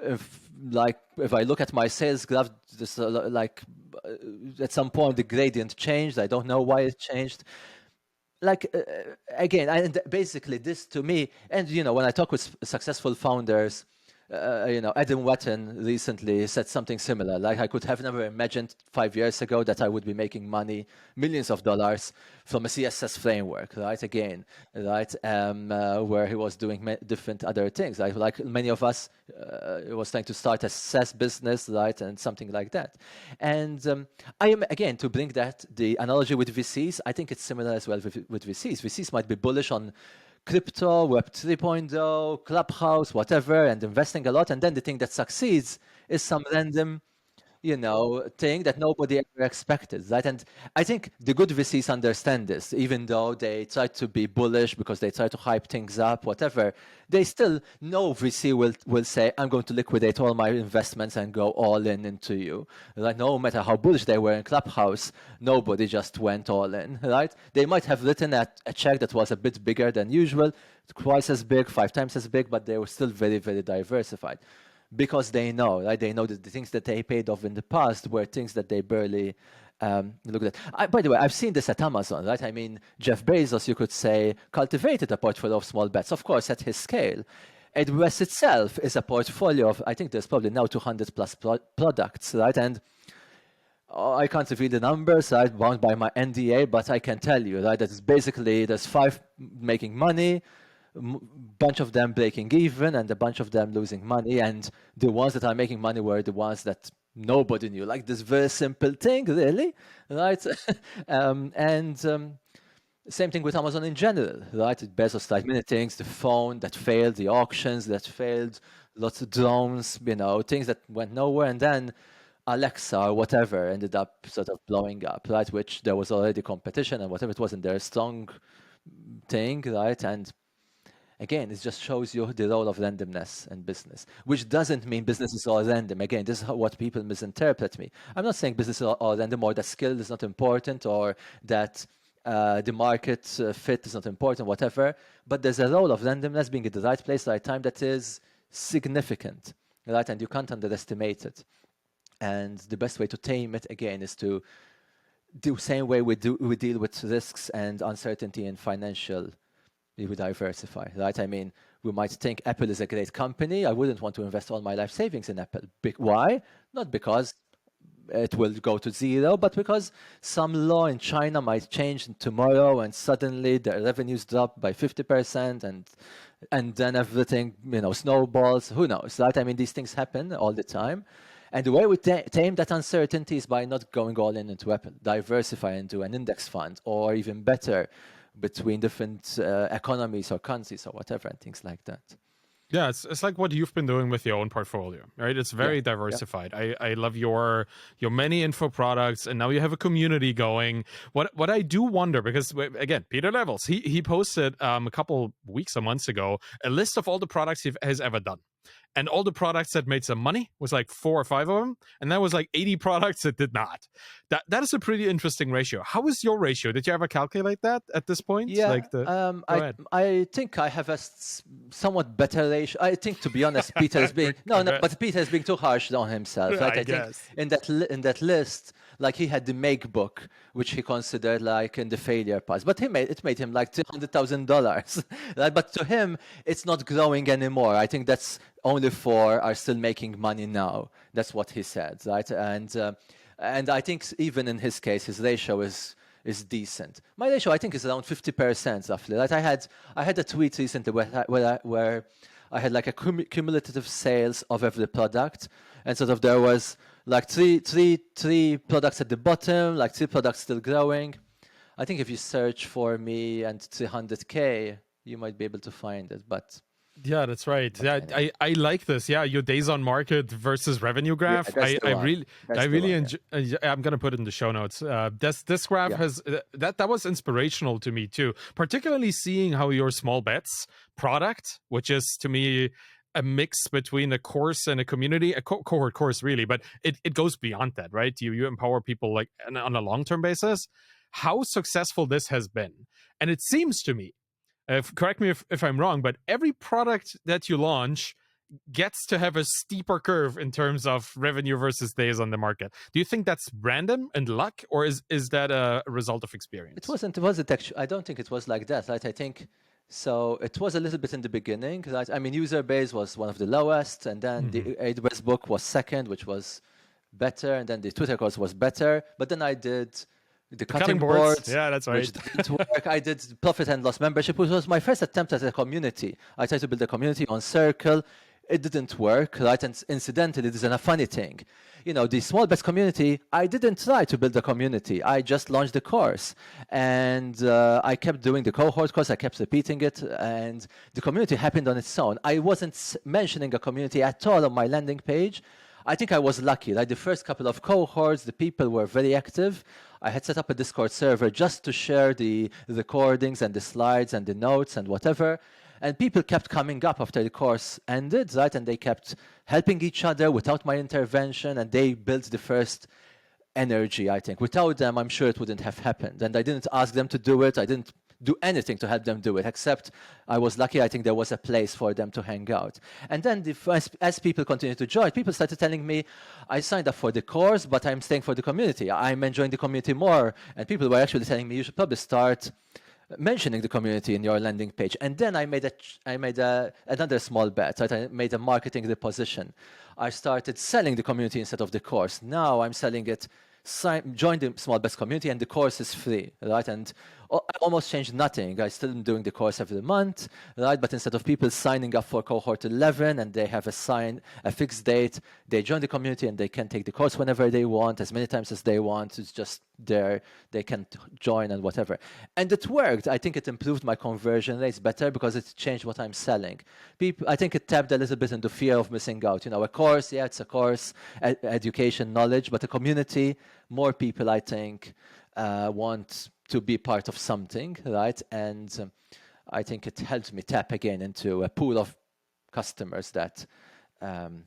if I look at my sales graph, just at some point the gradient changed. I don't know why it changed. Like again, and basically this to me, and when I talk with successful founders, Adam Watton recently said something similar. Like, I could have never imagined 5 years ago that I would be making money, millions of dollars, from a CSS framework, right? Again, right? Where he was doing different other things. Like many of us, was trying to start a SaaS business, right? And something like that. And I am, again, to bring the analogy with VCs, I think it's similar as well with VCs. VCs might be bullish on crypto, Web 3.0, Clubhouse, whatever, and investing a lot. And then the thing that succeeds is some random, thing that nobody ever expected, right? And I think the good VCs understand this, even though they try to be bullish because they try to hype things up, whatever. They still know VC will say, I'm going to liquidate all my investments and go all in into you. Right? No matter how bullish they were in Clubhouse, nobody just went all in, right? They might have written a check that was a bit bigger than usual, twice as big, 5 times as big, but they were still very, very diversified. Because they know, right? They know that the things that they paid off in the past were things that they barely looked at. By the way, I've seen this at Amazon, right? I mean, Jeff Bezos, you could say, cultivated a portfolio of small bets, of course, at his scale. AWS itself is a portfolio of, I think there's probably now 200 plus products, right? And I can't reveal the numbers, right? Bound by my NDA, but I can tell you, right? That is basically, there's 5 making money, bunch of them breaking even, and a bunch of them losing money. And the ones that are making money were the ones that nobody knew. Like this very simple thing, really, right? And same thing with Amazon in general, right? Bezos tried many things, the phone that failed, the auctions that failed, lots of drones, things that went nowhere. And then Alexa or whatever ended up sort of blowing up, right? Which there was already competition and whatever, it wasn't their strong thing, right? And again, it just shows you the role of randomness in business, which doesn't mean business is all random. Again, this is what people misinterpret me. I'm not saying business is all random, or that skill is not important, or that the market fit is not important, whatever. But there's a role of randomness, being at the right place, right time, that is significant, right? And you can't underestimate it. And the best way to tame it, again, is to the same way we deal with risks and uncertainty in financial. We would diversify, right? I mean, we might think Apple is a great company. I wouldn't want to invest all my life savings in Apple. Why? Not because it will go to zero, but because some law in China might change tomorrow and suddenly the revenues drop by 50% and then everything, snowballs. Who knows, right? I mean, these things happen all the time. And the way we tame that uncertainty is by not going all in into Apple, diversify into an index fund, or even better, between different economies or countries or whatever, and things like that. Yeah, it's like what you've been doing with your own portfolio, right? It's very diversified. I love your many info products, and now you have a community going. What I do wonder, because again, Pieter Levels, he posted a couple weeks or months ago a list of all the products he has ever done. And all the products that made some money was like 4 or 5 of them, and that was like 80 products that did not. That is a pretty interesting ratio. How is your ratio? Did you ever calculate that at this point? Yeah, I think I have a somewhat better ratio. I think, to be honest, Peter is being but Peter is being too harsh on himself, right? I think in that list, like, he had the Make book, which he considered like in the failure path, but it made him like $200,000, right? But to him, it's not growing anymore. I think that's only 4 are still making money now. That's what he said, right? And I think even in his case, his ratio is decent. My ratio, I think, is around 50% roughly. Right? I had a tweet recently where I had like a cumulative sales of every product, and sort of there was like three products at the bottom, like 3 products still growing. I think if you search for me and 300K, you might be able to find it, but. Yeah, that's right. Yeah, I like this. Yeah, your days on market versus revenue graph. Yeah, I really enjoy. I'm gonna put it in the show notes. This graph has that was inspirational to me too, particularly seeing how your small bets product, which is to me a mix between a course and a community, a cohort course really, but it goes beyond that, right? You empower people like on a long-term basis. How successful this has been, and it seems to me. Correct me if I'm wrong, but every product that you launch gets to have a steeper curve in terms of revenue versus days on the market. Do you think that's random and luck, or is that a result of experience? It wasn't actually. I don't think it was like that, right? I think so. It was a little bit in the beginning, right? I mean, user base was one of the lowest, and then the AWS book was second, which was better, and then the Twitter course was better. But then I did the cutting boards. Yeah, that's right. Which didn't work. I did profit and loss membership, which was my first attempt at a community. I tried to build a community on Circle. It didn't work, right? And incidentally, this is a funny thing. The small bets community, I didn't try to build a community. I just launched the course. And I kept doing the cohort course. I kept repeating it. And the community happened on its own. I wasn't mentioning a community at all on my landing page. I think I was lucky. Like the first couple of cohorts, the people were very active. I had set up a Discord server just to share the recordings and the slides and the notes and whatever. And people kept coming up after the course ended, right? And they kept helping each other without my intervention. And they built the first energy, I think. Without them, I'm sure it wouldn't have happened. And I didn't ask them to do it. I didn't do anything to help them do it, except I was lucky. I think there was a place for them to hang out. And then as people continued to join, people started telling me, I signed up for the course, but I'm staying for the community. I'm enjoying the community more. And people were actually telling me, you should probably start mentioning the community in your landing page. And then I made another small bet. Right? I made a marketing reposition. I started selling the community instead of the course. Now I'm selling it. Join the small bets community, and the course is free, right? And I almost changed nothing. I still am doing the course every month, right? But instead of people signing up for cohort 11 and they have a fixed date, they join the community and they can take the course whenever they want, as many times as they want. It's just there. They can join and whatever. And it worked. I think it improved my conversion rates better because it changed what I'm selling. I think it tapped a little bit into fear of missing out. A course, yeah, it's a course, education, knowledge, but a community, more people, I think, want to be part of something, right? And I think it helped me tap again into a pool of customers that um,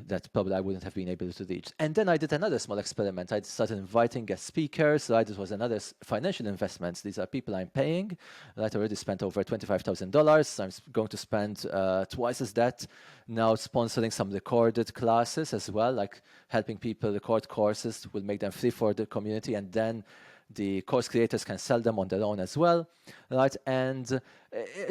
that probably I wouldn't have been able to reach. And then I did another small experiment. I started inviting guest speakers, right? This was another financial investment. These are people I'm paying, right? I already spent over $25,000. I'm going to spend twice as that now, sponsoring some recorded classes as well, like helping people record courses will make them free for the community, and then the course creators can sell them on their own as well, right? And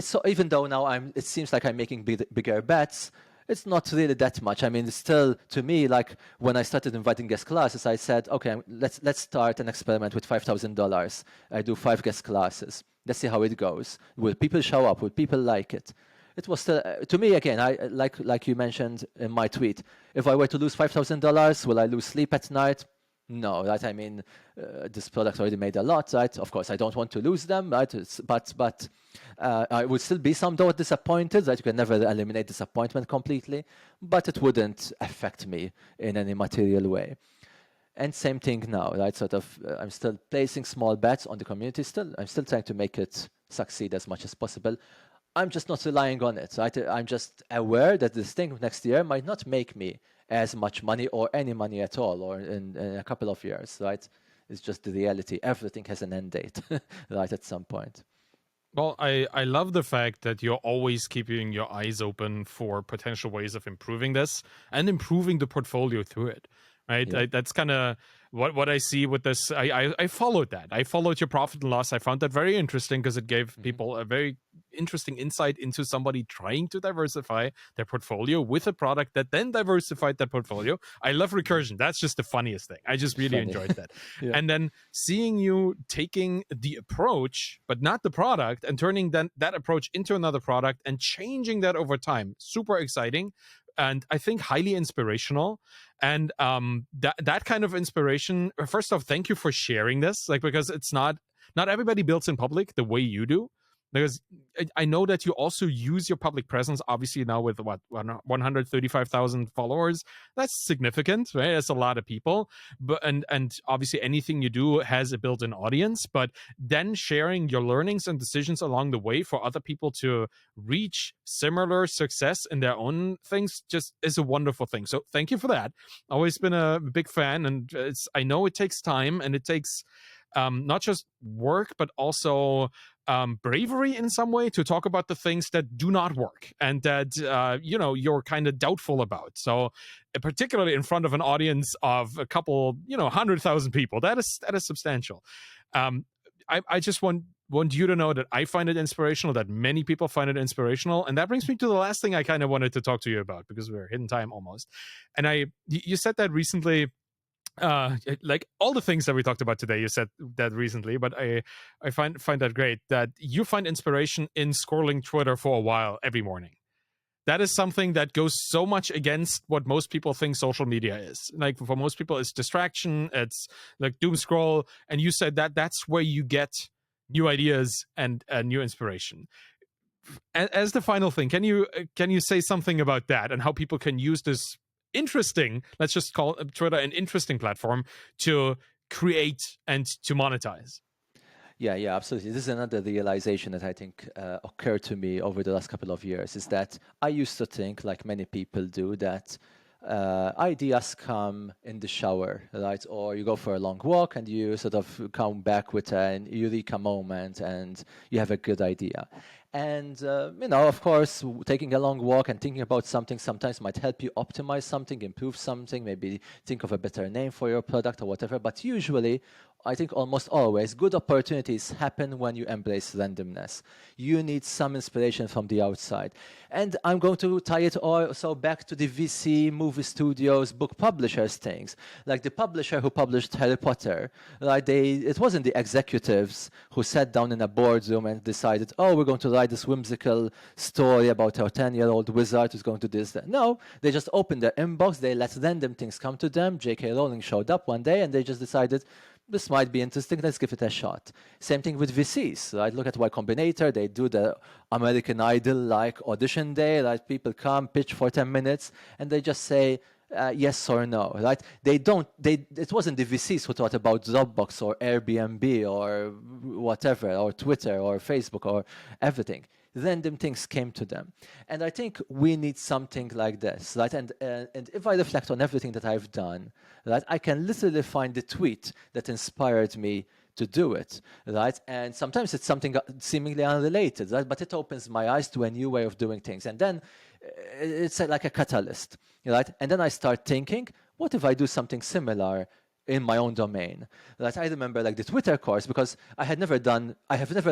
so even though now it seems like I'm making bigger bets, it's not really that much. I mean, still, to me, like when I started inviting guest classes, I said, okay, let's start an experiment with $5,000. I do 5 guest classes. Let's see how it goes. Will people show up? Will people like it? It was still, to me, again, I like you mentioned in my tweet, if I were to lose $5,000, will I lose sleep at night? No, right? I mean, this product already made a lot, right? Of course, I don't want to lose them, right? But I would still be somewhat disappointed, right? You can never eliminate disappointment completely, but it wouldn't affect me in any material way. And same thing now, right? Sort of, I'm still placing small bets on the community. I'm still trying to make it succeed as much as possible. I'm just not relying on it, right? I'm just aware that this thing next year might not make me as much money or any money at all, or in a couple of years, right? It's just the reality. Everything has an end date, right, at some point. Well, I love the fact that you're always keeping your eyes open for potential ways of improving this and improving the portfolio through it, right? Yeah. That's kind of what I see with this. I followed that. I followed your profit and loss. I found that very interesting because it gave people a very interesting insight into somebody trying to diversify their portfolio with a product that then diversified that portfolio. I love recursion. That's just the funniest thing. I just really enjoyed that. Yeah. And then seeing you taking the approach, but not the product, and turning that approach into another product and changing that over time. Super exciting. And I think highly inspirational. And that kind of inspiration, first off, thank you for sharing this, like, because it's not everybody builds in public the way you do. Because I know that you also use your public presence, obviously now with 135,000 followers. That's significant, right? That's a lot of people. But and obviously anything you do has a built-in audience. But then sharing your learnings and decisions along the way for other people to reach similar success in their own things just is a wonderful thing. So thank you for that. Always been a big fan, and I know it takes time and it takes not just work, but also bravery in some way to talk about the things that do not work and that you're kind of doubtful about. So particularly in front of an audience of a couple 100,000 people, that is substantial. I just want you to know that I find it inspirational, that many people find it inspirational. And that brings me to the last thing I kind of wanted to talk to you about, because we're hitting time almost. And you said that recently, like all the things that we talked about today, you said that recently, but I find that great that you find inspiration in scrolling Twitter for a while every morning. That is something that goes so much against what most people think social media is. Like, for most people, it's distraction, it's like doom scroll, and you said that that's where you get new ideas and new inspiration. As the final thing, can you say something about that and how people can use this interesting, let's just call Twitter an interesting platform to create and to monetize? Yeah, absolutely. This is another realization that I think occurred to me over the last couple of years, is that I used to think, like many people do, that ideas come in the shower, right? Or you go for a long walk and you sort of come back with an eureka moment and you have a good idea. And, of course, taking a long walk and thinking about something sometimes might help you optimize something, improve something, maybe think of a better name for your product or whatever. But usually, I think almost always, good opportunities happen when you embrace randomness. You need some inspiration from the outside. And I'm going to tie it also back to the VC, movie studios, book publishers things. Like the publisher who published Harry Potter, right? It wasn't the executives who sat down in a boardroom and decided, oh, we're going to write this whimsical story about our 10-year-old wizard who's going to do this. No, they just opened their inbox, they let random things come to them. J.K. Rowling showed up one day and they just decided, this might be interesting, let's give it a shot. Same thing with VCs, right? Look at Y Combinator, they do the American Idol-like audition day, right? People come, pitch for 10 minutes, and they just say yes or no, right? It wasn't the VCs who thought about Dropbox or Airbnb or whatever, or Twitter or Facebook or everything. Random things came to them. And I think we need something like this, right? And if I reflect on everything that I've done, right, I can literally find the tweet that inspired me to do it, right? And sometimes it's something seemingly unrelated, right? But it opens my eyes to a new way of doing things. And then it's like a catalyst, right? And then I start thinking, what if I do something similar in my own domain? That I remember like the Twitter course, because I have never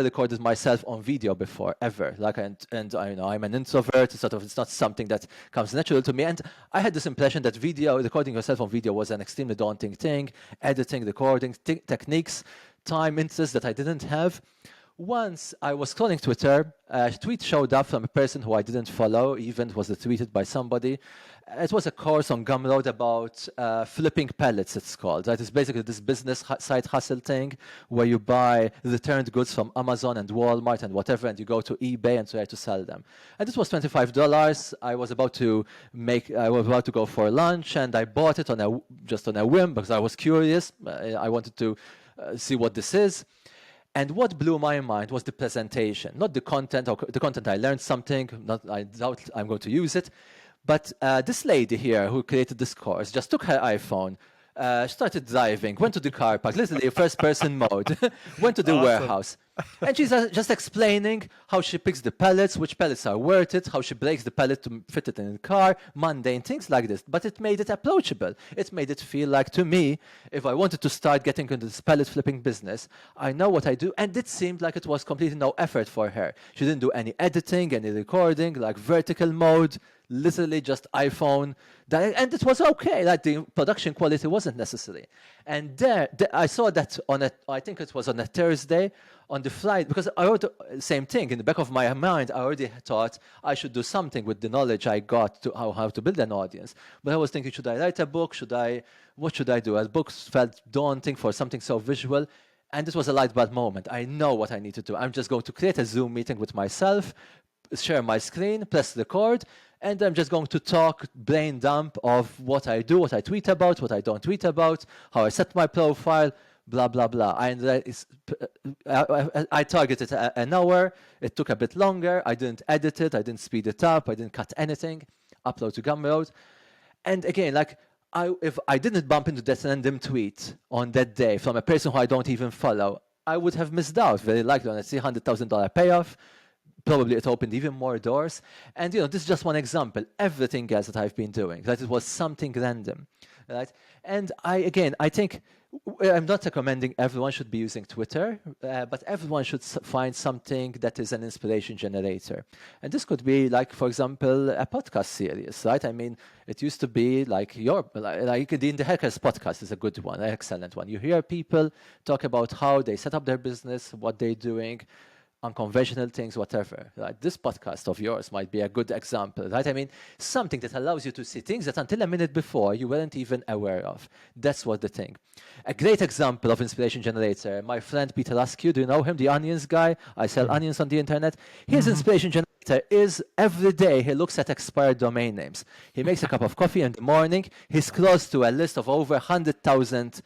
recorded myself on video before, ever. Like, and I know I'm an introvert, it's not something that comes natural to me. And I had this impression that recording yourself on video was an extremely daunting thing, editing, recording, techniques, time, interest that I didn't have. Once I was scrolling Twitter, a tweet showed up from a person who I didn't follow, even was retweeted by somebody. It was a course on Gumroad about flipping pellets, it's called. Right? It's basically this business side hustle thing where you buy returned goods from Amazon and Walmart and whatever, and you go to eBay and try to sell them. And this was $25. I was about to go for lunch, and I bought it just on a whim because I was curious. I wanted to see what this is. And what blew my mind was the presentation, not the content. Or the content, I learned something. I doubt I'm going to use it. But this lady here who created this course just took her iPhone, started driving, went to the car park, literally first-person mode, went to the warehouse. And she's just explaining how she picks the pellets, which pellets are worth it, how she breaks the pellet to fit it in the car, mundane things like this. But it made it approachable. It made it feel like, to me, if I wanted to start getting into this pellet flipping business, I know what I do. And it seemed like it was completely no effort for her. She didn't do any editing, any recording, like vertical mode, literally just iPhone. And it was okay. Like the production quality wasn't necessary. And there I saw that I think it was on a Thursday, on the flight, because I wrote the same thing in the back of my mind. I already thought I should do something with the knowledge I got to how to build an audience. But I was thinking, should I write a book? What should I do? As books felt daunting for something so visual. And this was a light bulb moment. I know what I need to do. I'm just going to create a Zoom meeting with myself, share my screen, press record, and I'm just going to talk brain dump of what I do, what I tweet about, what I don't tweet about, how I set my profile, blah, blah, blah. And I targeted an hour. It took a bit longer. I didn't edit it. I didn't speed it up. I didn't cut anything. Upload to Gumroad. And again, like, if I didn't bump into that random tweet on that day from a person who I don't even follow, I would have missed out very likely on a $300,000 payoff. Probably it opened even more doors. And this is just one example. Everything else that I've been doing, that it was something random, right? And I think I'm not recommending everyone should be using Twitter, but everyone should find something that is an inspiration generator. And this could be like, for example, a podcast series, right? I mean, it used to be like the In the Hackers podcast is a good one, an excellent one. You hear people talk about how they set up their business, what they're doing, unconventional things, whatever. Right? This podcast of yours might be a good example, right? I mean, something that allows you to see things that until a minute before you weren't even aware of. That's what the thing. A great example of inspiration generator, my friend Pieter Levels, do you know him? The onions guy? I sell onions on the internet. His inspiration generator is every day he looks at expired domain names. He makes a cup of coffee in the morning. He scrolls to a list of over 100,000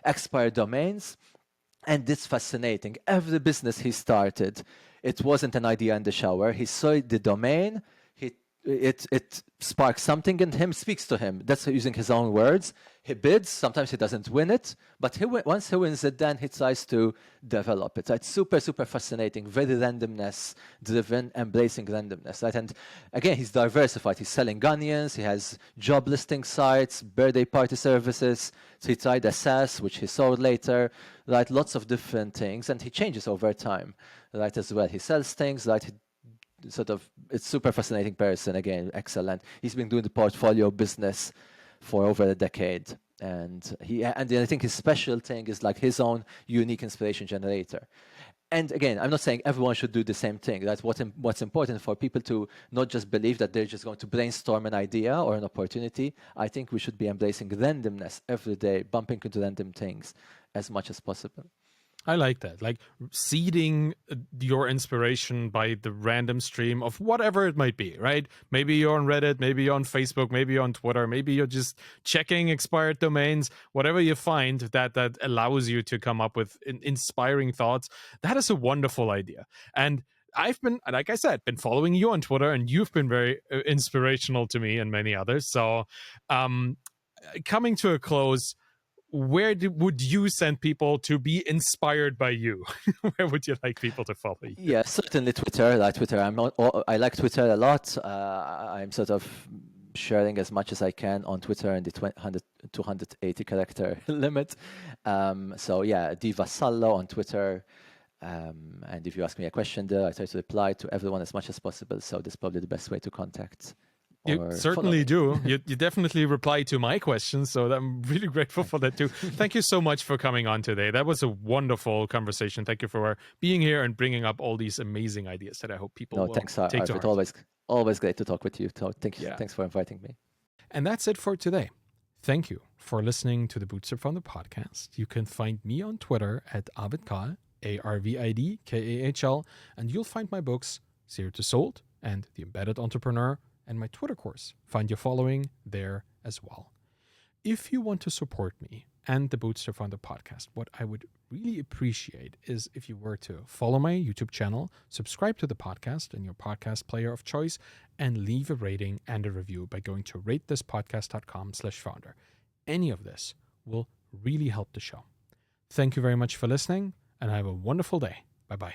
expired domains. And it's fascinating. Every business he started, it wasn't an idea in the shower. He saw the domain, he it sparks something in him, speaks to him. That's using his own words. He bids. Sometimes he doesn't win it, but once he wins it, then he tries to develop it. It's super, super fascinating, very randomness driven, embracing randomness. Right? And again, he's diversified. He's selling onions. He has job listing sites, birthday party services. So he tried SAS, which he sold later. Right? Lots of different things, and he changes over time. Right? As well, he sells things. Right? It's super fascinating person. Again, excellent. He's been doing the portfolio business for over a decade, and I think his special thing is like his own unique inspiration generator. And again, I'm not saying everyone should do the same thing. That's what's important for people to not just believe that they're just going to brainstorm an idea or an opportunity. I think we should be embracing randomness every day, bumping into random things as much as possible. I like that. Like seeding your inspiration by the random stream of whatever it might be, right? Maybe you're on Reddit, maybe you're on Facebook, maybe you're on Twitter, maybe you're just checking expired domains, whatever you find that allows you to come up with inspiring thoughts. That is a wonderful idea. And I've been, like I said, been following you on Twitter, and you've been very inspirational to me and many others. So coming to a close, where would you send people to be inspired by you? Where would you like people to follow you? Yeah, certainly Twitter. I like Twitter a lot. I'm sort of sharing as much as I can on Twitter in the 280 character limit. So yeah, Vassallo on Twitter. And if you ask me a question there, I try to reply to everyone as much as possible. So that's probably the best way to contact. You certainly do. You definitely reply to my questions, so I'm really grateful for that too. Thank you so much for coming on today. That was a wonderful conversation. Thank you for being here and bringing up all these amazing ideas that I hope people will thanks, take to heart. Always great to talk with you. Thank you. Yeah. Thanks for inviting me. And that's it for today. Thank you for listening to the Bootstrap Founder podcast. You can find me on Twitter at ArvidKahl, ARVIDKAHL, and you'll find my books, Zero to Sold and The Embedded Entrepreneur, and my Twitter course. Find your following there as well. If you want to support me and the Bootstrap Founder podcast, what I would really appreciate is if you were to follow my YouTube channel, subscribe to the podcast in your podcast player of choice, and leave a rating and a review by going to ratethispodcast.com/founder. Any of this will really help the show. Thank you very much for listening, and have a wonderful day. Bye-bye.